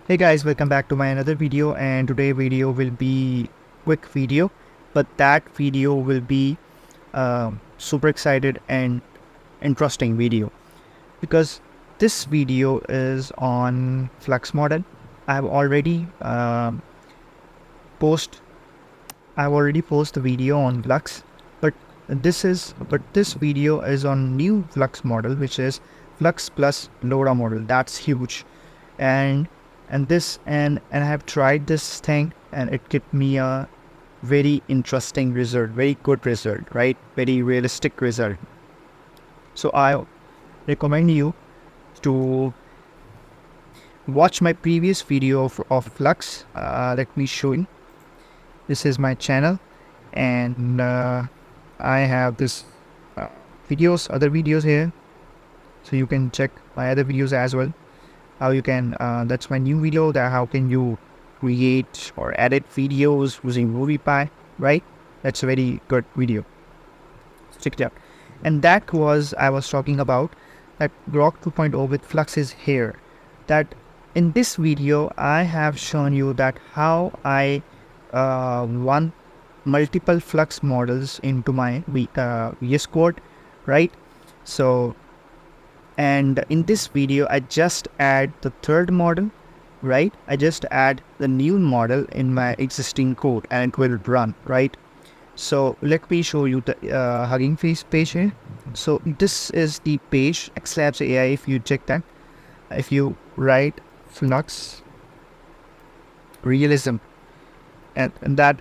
Hey guys, welcome back to my another video, and today video will be quick video, but that video will be super excited and interesting video because this video is on Flux model. I've already post I've already posted the video on Flux, but this video is on new Flux model, which is Flux plus Lora model. That's huge, and I have tried this thing, and it gave me a very interesting result, very good result, right? Very realistic result. So I recommend you to watch my previous video of Flux. Let me show you. This is my channel, and I have this other videos here, so you can check my other videos as well. How you can that's my new video, that how can you create or edit videos using MoviePy, right? That's a very good video. Check it out. And that was, I was talking about that Grok 2.0 with Flux is here. That in this video I have shown you that how I run multiple Flux models into my VS Code, right? So, and in this video I just add the third model, right? I just add the new model in my existing code and it will run, right? So let me show you the Hugging Face page here. So this is the page XLabs AI. If you check that, if you write Flux realism, and that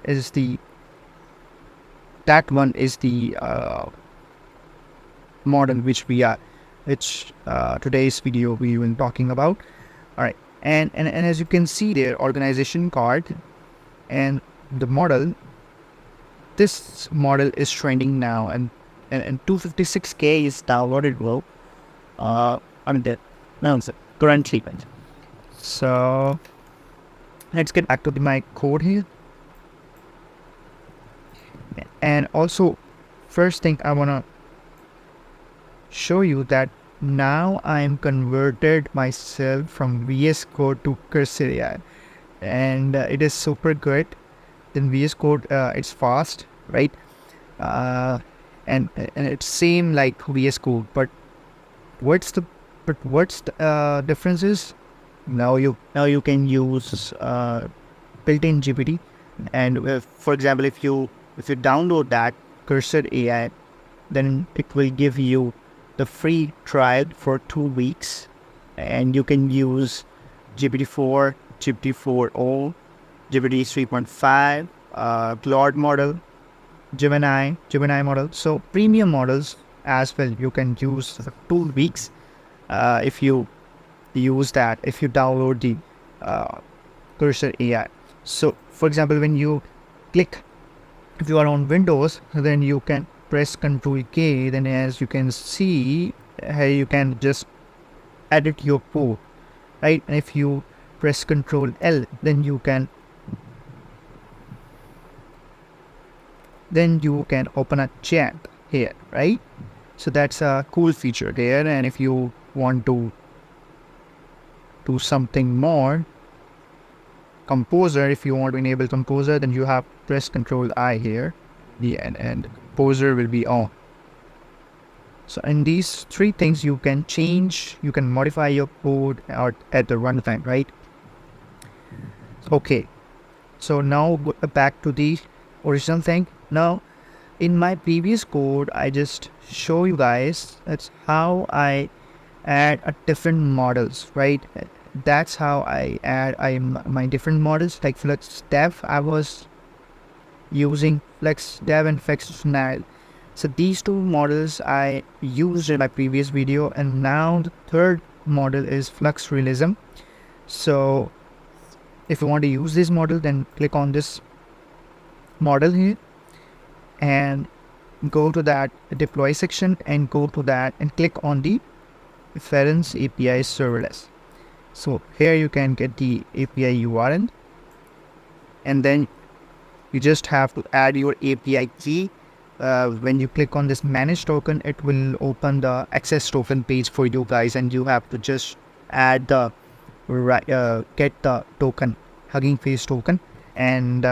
one is the model which today's video we will talking about. All right, and as you can see there, organization card and the model, this model is trending now, and 256k is downloaded low. Currently. So let's get back to my code here. And also, first thing I wanna show you that now I'm converted myself from VS Code to Cursor AI, and it is super good. Then VS Code, it's fast, right? And it's same like VS Code, but what's the difference is now you can use built-in GPT, and for example, if you download that Cursor AI, then it will give you the free trial for 2 weeks, and you can use GPT-4, GPT-4o, GPT 3.5, Claude model, Gemini model. So premium models as well you can use for 2 weeks if you use that, if you download the Cursor AI. So for example, when you click, if you are on Windows, then you can press Ctrl K. Then as you can see here, you can just edit your code, right? And if you press Ctrl L, then you can open a chat here, right? So that's a cool feature there. And if you want to do something more, Composer, if you want to enable Composer, then you have press Ctrl I here, and Composer will be on. So in these three things you can change, you can modify your code at the runtime, right? Okay, so now back to the original thing. Now in my previous code I just show you guys that's how I add a different models, right? That's how I add my different models, like Flux Dev. I was using Flux Dev and Flux Nile. So these two models I used in my previous video, and now the third model is Flux Realism. So if you want to use this model, then click on this model here and go to that deploy section and go to that and click on the reference API serverless. So here you can get the API URL, and then you just have to add your API key. When you click on this manage token, it will open the access token page for you guys, and you have to just add the get the token, Hugging Face token, and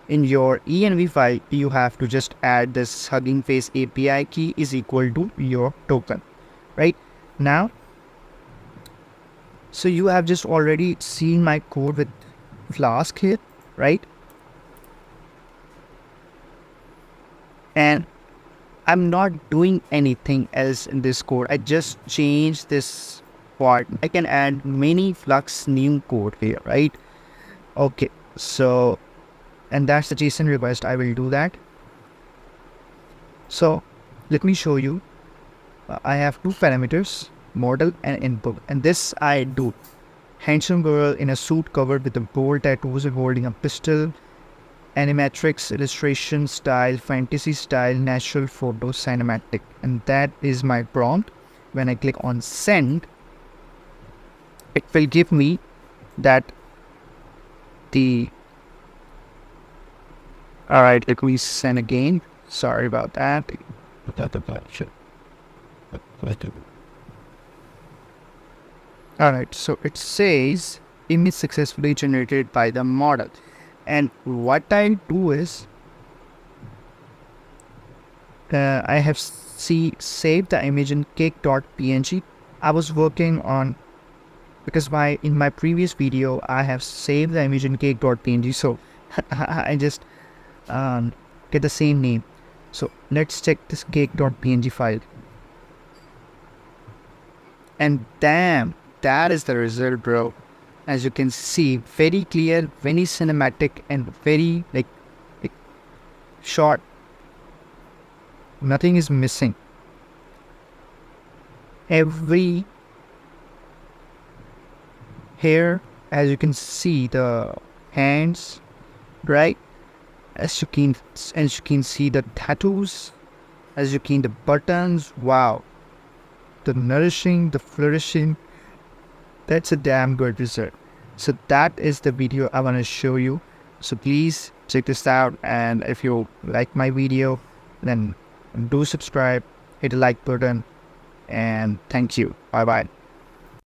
in your env file you have to just add this Hugging Face API key is equal to your token. Right now, so you have just already seen my code with Flask here, right? And I'm not doing anything else in this code. I just changed this part. I can add many Flux new code here, right? Okay, so, and that's the JSON request. I will do that. So let me show you. I have two parameters, model and input, and this I do. Handsome girl in a suit covered with a bold tattoos and holding a pistol, animatrix, illustration style, fantasy style, natural photo, cinematic, and that is my prompt. When I click on send, it will give me that the alright, let me send again. Sorry about that. Alright, so it says image successfully generated by the model. And what I do is I have saved the image in cake.png. I was working on, because in my previous video I have saved the image in cake.png, so I just get the same name. So let's check this cake.png file, and damn, that is the result, bro. As you can see, very clear, very cinematic, and very like short. Nothing is missing. Every hair, as you can see, the hands, right? As you can see the tattoos, as you can the buttons. Wow, the nourishing, the flourishing. That's a damn good result. So that is the video I want to show you. So please check this out, and if you like my video, then do subscribe, hit the like button, and thank you. Bye bye.